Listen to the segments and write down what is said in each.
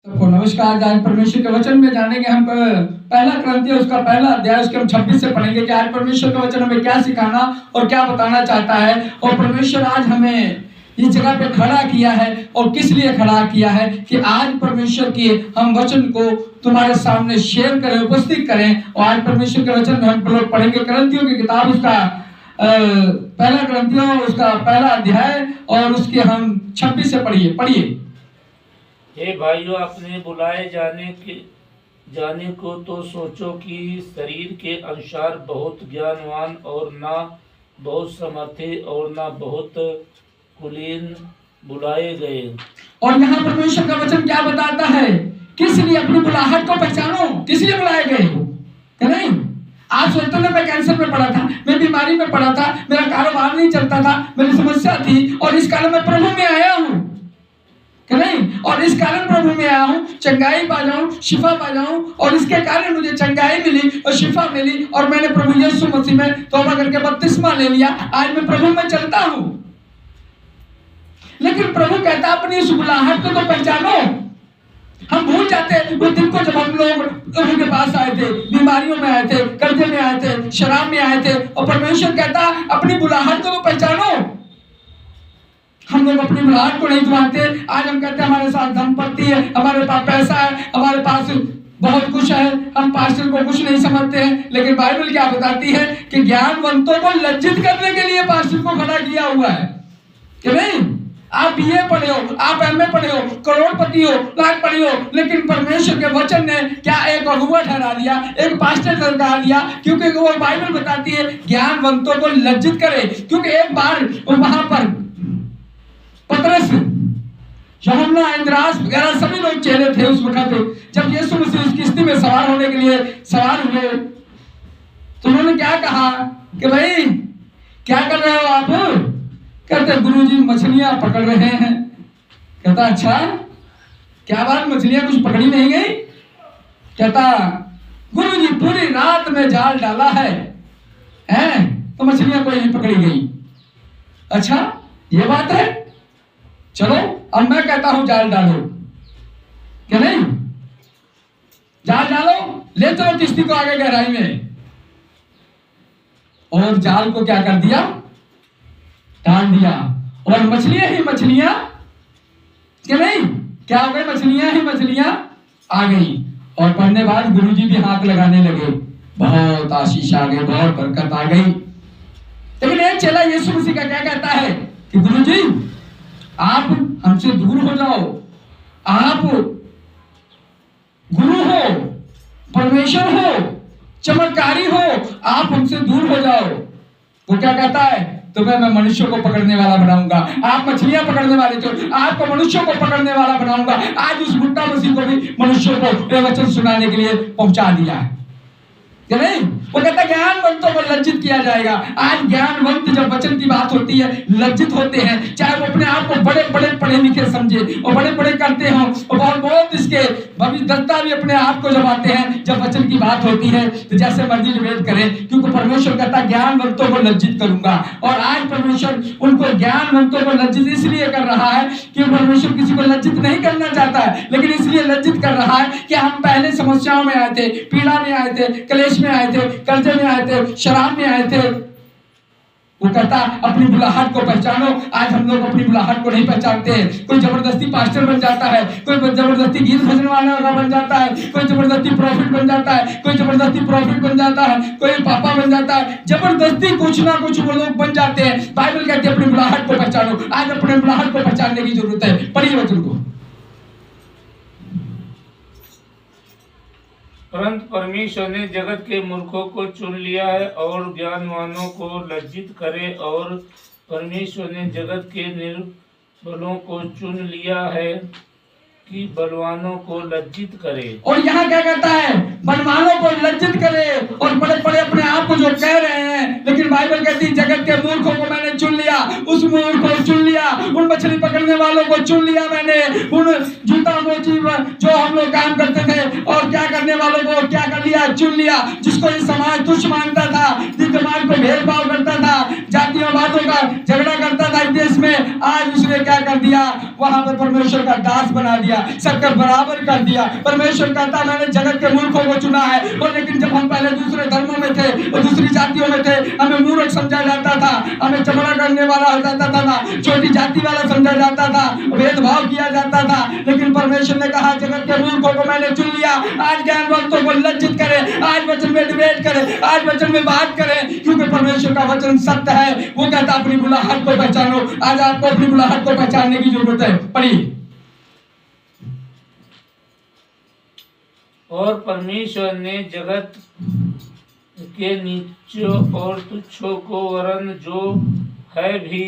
सबको नमस्कार। आज परमेश्वर के वचन में जानेंगे हम पहला क्रंथियों उसका पहला अध्याय उसके हम 26 से पढ़ेंगे कि आज परमेश्वर का वचन हमें क्या सिखाना और क्या बताना चाहता है। और परमेश्वर आज हमें इस जगह पे खड़ा किया है और किस लिए खड़ा किया है कि आज परमेश्वर की हम वचन को तुम्हारे सामने शेयर करें, उपस्थित करें। और आज परमेश्वर के वचन में हम लोग पढ़ेंगे क्रंथियों की किताब उसका पहला क्रंथियों उसका पहला अध्याय और उसके हम 26 से पढ़िए। हे भाइयों, अपने बुलाए जाने को तो सोचो कि शरीर के अनुसार बहुत ज्ञानवान और ना बहुत समर्थी और ना बहुत कुलीन बुलाए गए। और यहाँ परमेश्वर का वचन क्या बताता है, किस लिए अपनी बुलाहट को पहचानो, किस लिए बुलाए गए हो क्या नहीं। आज सोचते ना मैं कैंसर में पड़ा था, मैं बीमारी में पड़ा था, मेरा कारोबार नहीं चलता था, मेरी समस्या थी और इस कारण मैं प्रभु में आया हूँ क्या नहीं। और इस कारण प्रभु में आया हूँ, चंगाई पा जाऊं, शिफा पा जाऊं। और इसके कारण मुझे चंगाई मिली और शिफा मिली और मैंने प्रभु यीशु मसीह में तौबा करके बपतिस्मा ले लिया। आज मैं प्रभु में चलता हूँ। लेकिन प्रभु कहता अपनी इस बुलाहट को तो पहचानो। हम भूल जाते हैं उस दिन को जब हम लोग प्रभु के पास आए थे, बीमारियों में आए थे, कर्जे में आए थे, शराब में आए थे। और परमेश्वर कहता अपनी बुलाहट को तो पहचानो। हम लोग अपनी बुलाहट को नहीं जानते। आज हम कहते हैं हमारे साथ संपत्ति है, हमारे पास पैसा है, हमारे पास बहुत कुछ है, हम पास्टर को कुछ नहीं समझते हैं। लेकिन बाइबल क्या बताती है कि ज्ञानवंतों को लज्जित करने के लिए पास्टर को खड़ा किया हुआ है कि नहीं। आप बीए पढ़े हो, आप एमए पढ़े हो, करोड़पति हो, लाख पढ़े हो, लेकिन परमेश्वर के वचन ने क्या एक अगुवा ठहरा दिया, एक पास्टर ठहरा दिया। क्योंकि वो बाइबल बताती है ज्ञानवंतों को लज्जित करे। क्योंकि एक बार वहां पर पतरस, यूहन्ना, इंद्रास वगैरह सभी लोग चेहरे थे उस वक्त जब यीशु मसीह उस किश्ती में सवार होने के लिए सवार हुए। तो उन्होंने क्या कहा कि भाई क्या कर रहे हो आप। कहते गुरुजी मछलियां पकड़ रहे हैं। कहता अच्छा क्या बात, मछलियां कुछ पकड़ी नहीं गई। कहता गुरुजी पूरी रात में जाल डाला है तो मछलियां कोई नहीं पकड़ी गई। अच्छा ये बात है, चलो अब मैं कहता हूं जाल डालो क्या नहीं। जाल डालो, ले चलो किश्ती को आगे गहराई में। और जाल को क्या कर दिया, डाल दिया। और मछलियां ही मछलियां क्या नहीं, क्या हो गई, मछलियां ही मछलियां आ गई। और पढ़ने बाद गुरुजी भी हाथ लगाने लगे, बहुत आशीष आ गई, बहुत बरकत आ गई। लेकिन एक चेला यीशु मसीह का क्या कहता है कि गुरुजी आप हमसे दूर हो जाओ, आप गुरु हो, परमेश्वर हो, चमत्कारी हो, आप हमसे दूर हो जाओ। वो क्या कहता है, तुम्हें मैं मनुष्यों को पकड़ने वाला बनाऊंगा। आप मछलियां पकड़ने वाले थे, आपको मनुष्यों को पकड़ने वाला बनाऊंगा। आज उस बुड्ढा मसीह को भी मनुष्यों को ये वचन सुनाने के लिए पहुंचा दिया है नहीं। वो कहता ज्ञानवंतों को लज्जित किया जाएगा। आज ज्ञानवंत जब वचन की बात होती है लज्जित होते हैं, चाहे वो अपने आप को बड़े बड़े पढ़े लिखे समझे और बड़े बड़े करते हो और बहुत इसके भविष्यद्वक्ता भी अपने आप को जब आते हैं, जब वचन की बात होती है तो जैसे मर्जी निवेद करें। क्योंकि परमेश्वर कहता ज्ञानवंतों को लज्जित करूंगा। और आज परमेश्वर उनको ज्ञानवंतों को लज्जित इसलिए कर रहा है कि परमेश्वर किसी को लज्जित नहीं करना चाहता है, लेकिन इसलिए लज्जित कर रहा है कि हम पहले समस्याओं में आए थे, पीड़ा में आए थे, क्लेश में आए थे, कर्जे में आए थे, शराब में आए थे। वो कहता अपनी बुलाहट को पहचानो। आज हम लोग अपनी बुलाहट को नहीं पहचानते हैं। कोई जबरदस्ती पास्टर बन जाता है, कोई जबरदस्ती गीत भजन वाला बन जाता है, कोई जबरदस्ती प्रॉफिट बन जाता है, कोई जबरदस्ती प्रॉफिट बन जाता है, कोई पापा बन जाता है। जबरदस्ती कुछ ना कुछ वो लोग बन जाते हैं। बाइबल कहती है अपनी बुलाहट को पहचानो। आज अपने बुलाहट को पहचानने की जरूरत है। पढ़िए वचन को। परंतु परमेश्वर ने जगत के मूर्खों को चुन लिया है और ज्ञानवानों को लज्जित करे। और परमेश्वर ने जगत के निर्बलों को चुन लिया है कि बलवानों को लज्जित करे। और यहाँ क्या कहता है, बलवानों को लज्जित करे। और बड़े बड़े अपने आप को जो कह रहे हैं, लेकिन बाइबल कहती है जगत के मूर्खों को मैंने चुन लिया। उस मूर्ख को चुन लिया, उन मछली पकड़ने वालों को चुन लिया मैंने, उन जूता मोची जो हम लोग काम करते थे और क्या करने वालों को क्या कर लिया, चुन लिया। जिसको ये समाज तुच्छ मानता था, जिस समाज को भेदभाव करता था, जातियों बातों का झगड़ा करता था इस देश में, आज उसने क्या कर दिया, वहां पर परमेश्वर का दास बना दिया, सबका बराबर कर दिया। परमेश्वर कहता मैंने जगत के मूर्खों को चुना है। और लेकिन जब हम पहले दूसरे धर्मों में थे और दूसरी जातियों में थे, हमें मूर्ख समझा जाता था, हमें चमड़ा करने वाला हो जाता था, छोटी जाति वाला समझा जाता था, भेदभाव किया जाता था। लेकिन परमेश्वर ने कहा जगत के मूर्खों को मैंने चुन लिया। आज ज्ञानवंतों को लज्जित करें, आज वचन में डिबेट करें, आज वचन में बात करें, क्योंकि परमेश्वर का वचन सत्य है। वो कहता अपनी बुलाहट को पहचानो। आज आपको अपनी बुलाहट को पहचानने की जरूरत है। पढ़िए। और परमेश्वर ने जगत के नीचों और तुच्छों को वरन जो है भी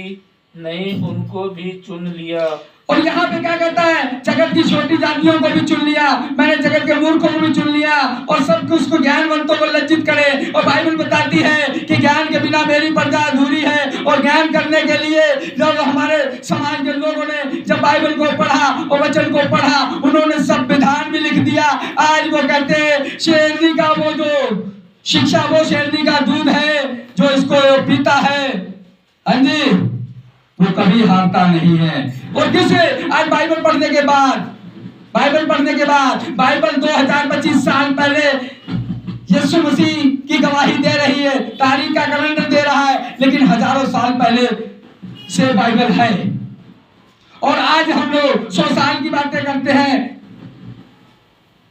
नहीं उनको भी चुन लिया। और यहाँ पे क्या कहता है, जगत की छोटी जातियों को भी चुन लिया, मैंने जगत के मूर्खों को भी चुन लिया, और सब कुछ को ज्ञानवंतों को लज्जित करे। और बाइबल बताती है कि ज्ञान के बिना मेरी प्रजा अधूरी है। और ज्ञान करने के लिए जब हमारे समाज के लोगों ने जब बाइबल को पढ़ा और वचन को पढ़ा, उन्होंने संविधान भी लिख दिया। आज वो कहते हैं शेरनी का वो जो शिक्षा, वो शेरनी का दूध है जो इसको पीता है, हाँ जी, वो कभी हारता नहीं है। और किसे आज बाइबल पढ़ने के बाद बाइबल 2025 साल पहले यीशु मसीह की गवाही दे रही है, तारीख का कैलेंडर दे रहा है, लेकिन हजारों साल पहले से बाइबल है। और आज हम लोग 100 साल की बातें करते हैं,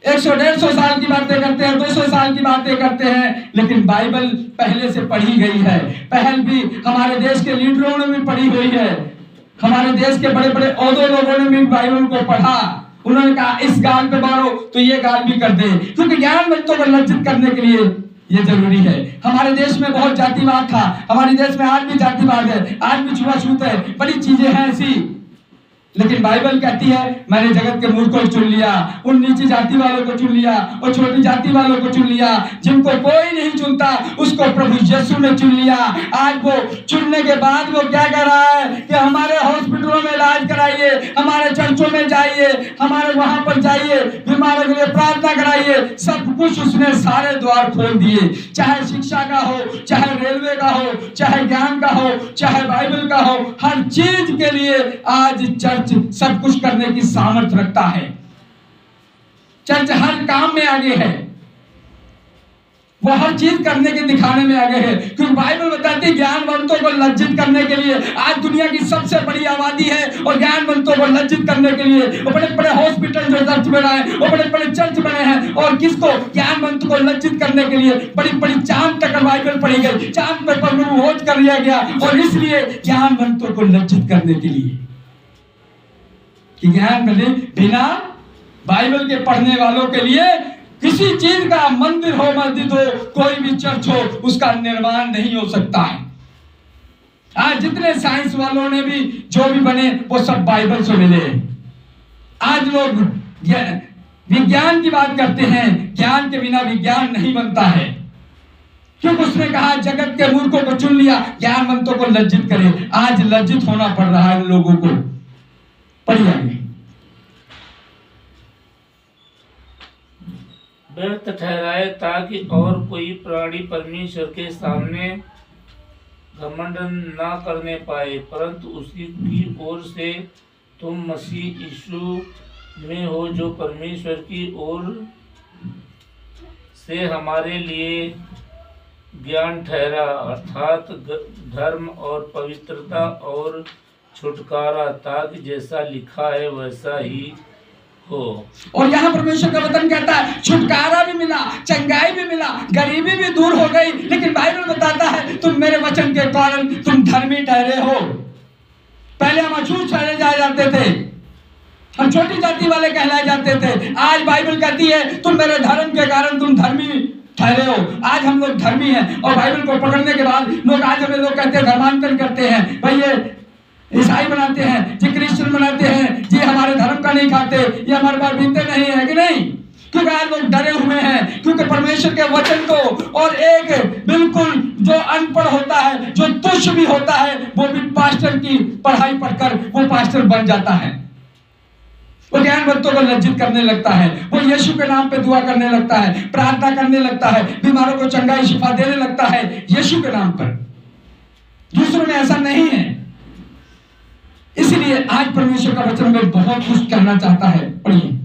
100-150 साल की बातें करते हैं, 200 साल की बातें करते हैं, लेकिन बाइबल पहले से पढ़ी गई है। पहल भी हमारे देश के लीडरों ने भी पढ़ी हुई है, हमारे देश के बड़े बड़े ओहदे लोगों ने भी बाइबल को पढ़ा। उन्होंने कहा इस गाल पे मारो तो ये गाल भी कर दे, क्योंकि ज्ञानवंतों को लज्जित करने के लिए ये जरूरी है। हमारे देश में बहुत जातिवाद था, हमारे देश में आज भी जातिवाद है, आज भी छुआछूत है, बड़ी चीजें हैं ऐसी। लेकिन बाइबल कहती है मैंने जगत के मूर्खों को चुन लिया, उन नीची जाति वालों को चुन लिया और छोटी जाति वालों को चुन लिया। जिनको कोई नहीं चुनता उसको प्रभु यीशु ने चुन लिया। आज वो चुनने के बाद वो क्या कर रहा है कि हमारे हॉस्पिटलों में इलाज कराइए, हमारे चर्चों में जाइए, हमारे वहां पर जाइए, बीमारों के लिए प्रार्थना कराइए। सब कुछ उसने सारे द्वार खोल दिए, चाहे शिक्षा का हो, चाहे रेलवे का हो, चाहे ज्ञान का हो, चाहे बाइबल का हो, हर चीज के लिए आज चर्च सब कुछ करने की सामर्थ्य रखता है। चर्च हर काम में आगे है, वो हर चीज करने के दिखाने में आगे है, क्योंकि बाइबल बताती है ज्ञानवंतों को लज्जित करने के लिए। आज दुनिया की सबसे बड़ी आबादी है और ज्ञानवंतों को लज्जित करने के लिए वो बड़े बड़े हॉस्पिटल जो चर्च बना है, वो बड़े बड़े चर्च बने हैं। और किसको, ज्ञानवंत को लज्जित करने के लिए बड़ी बड़ी चांद तक बाइबल पढ़ी गई, चांद पर प्रभु कर लिया गया, और इसलिए ज्ञानवंतों को लज्जित करने के लिए कि ज्ञान मिले। बिना बाइबल के पढ़ने वालों के लिए किसी चीज का मंदिर हो, मस्जिद हो, कोई भी चर्च हो, उसका निर्माण नहीं हो सकता है। आज जितने साइंस वालों ने भी जो भी बने वो सब बाइबल से मिले। आज लोग विज्ञान की बात करते हैं, ज्ञान के बिना विज्ञान नहीं बनता है, क्योंकि उसने कहा जगत के मूर्खों को चुन लिया, ज्ञानवंतों को लज्जित करे। आज लज्जित होना पड़ रहा है लोगों को। पढ़िए। व्यर्थ ठहराए ताकि और कोई प्राणी परमेश्वर के सामने घमंड ना करने पाए, परंतु उसी की ओर से तुम मसीह यीशु में हो, जो परमेश्वर की ओर से हमारे लिए ज्ञान ठहरा, अर्थात धर्म और पवित्रता और छुटकारा, ताकि जैसा लिखा है वैसा ही हो। और यहाँ परमेश्वर का वचन कहता है छुटकारा भी मिला, चंगाई भी मिला, गरीबी भी दूर हो गई। लेकिन बाइबल बताता है तुम मेरे वचन के कारण तुम धर्मी ठहरे हो। पहले हम अछूत ठहरे जाए जाते थे, हम छोटी जाति वाले कहलाए जाते थे। आज बाइबल कहती है तुम मेरे धर्म के कारण तुम धर्मी ठहरे हो। आज हम लोग धर्मी हैं, और बाइबल को पकड़ने के बाद लोग आज हमें लोग कहते हैं धर्मांतरण करते हैं, भाई ये ईसाई बनाते हैं जी, क्रिश्चियन बनाते हैं जी, हमारे धर्म का नहीं खाते, ये हमारे पास बीते नहीं है कि नहीं। क्योंकि आज लोग डरे हुए हैं, क्योंकि परमेश्वर के वचन को, और एक बिल्कुल जो अनपढ़ होता है, जो तुच्छ भी होता है, वो भी पास्टर की पढ़ाई पढ़कर वो पास्टर बन जाता है। वो ज्ञानवंतों को लज्जित करने लगता है, वो यीशु के नाम पे दुआ करने लगता है, प्रार्थना करने लगता है, बीमारों को चंगाई शिफा देने लगता है यीशु के नाम पर। दूसरों में ऐसा नहीं है। इसलिए आज परमेश्वर का वचन में बहुत कुछ कहना चाहता है। पढ़िए।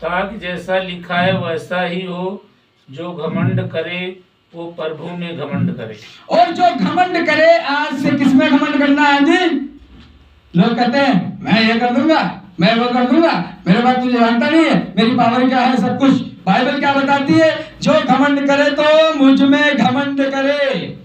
ताकि जैसा लिखा है वैसा ही हो, जो घमंड करे वो प्रभु में घमंड करे। और जो घमंड करे, आज से किसमें घमंड करना है जी? लोग कहते हैं मैं ये कर दूंगा, मैं वो कर दूंगा, मेरे बात तुझे जानता नहीं है, मेरी पावर क्या है, सब कुछ। बाइबल क्या बताती है? जो घमंड करे तो मुझ में घमंड करे।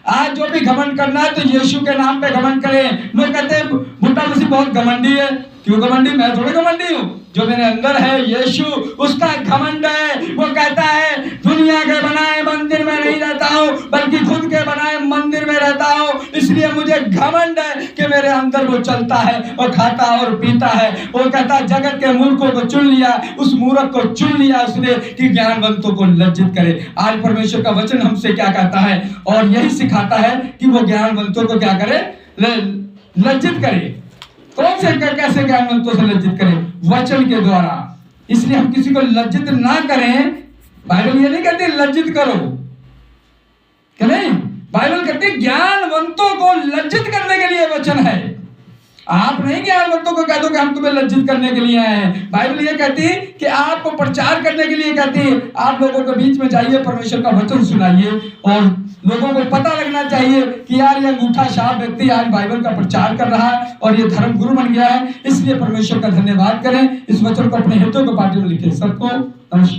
आज जो भी घमंड करना है तो यीशु के नाम पे घमंड करे। लोग कहते हैं मुट्टा मसीह बहुत घमंडी है। क्यों घमंडी? मैं थोड़ी घमंडी हूँ। जो मेरे अंदर है यीशु, उसका घमंड है। वो कहता है दुनिया के बनाए मंदिर में नहीं रहता हूँ, बल्कि खुद के बनाए मंदिर में रहता हूँ। इसलिए मुझे घमंड है कि मेरे अंदर वो चलता है और खाता और पीता है। वो कहता है जगत के मूर्खों को चुन लिया, उस मूर्ख को चुन लिया उसने कि ज्ञानवंतों को लज्जित करे। आज परमेश्वर का वचन हमसे क्या कहता है? और यही सिखाता है कि वो ज्ञानवंतों को क्या करे? लज्जित करे। कौन से कैसे ज्ञानवंतों से लज्जित करें? वचन के द्वारा। इसलिए हम किसी को लज्जित ना करें। बाइबल ये नहीं कहती लज्जित करो, क्या नहीं? बाइबल कहती ज्ञानवंतों को लज्जित करने के लिए वचन है। आप नहीं ज्ञानवंतों को कह दो कि हम तुम्हें लज्जित करने के लिए आए हैं। बाइबल ये कहती है कि आपको प्रचार करने के लिए कहती है। आप लोगों के बीच में जाइए, परमेश्वर का वचन सुनाइए और लोगों को पता लगना चाहिए कि यार ये अंगूठा छाप व्यक्ति आज बाइबल का प्रचार कर रहा है और ये धर्म गुरु बन गया है। इसलिए परमेश्वर का धन्यवाद करें। इस वचन को अपने हितों के पार्टी में लिखें। सबको नमस्कार।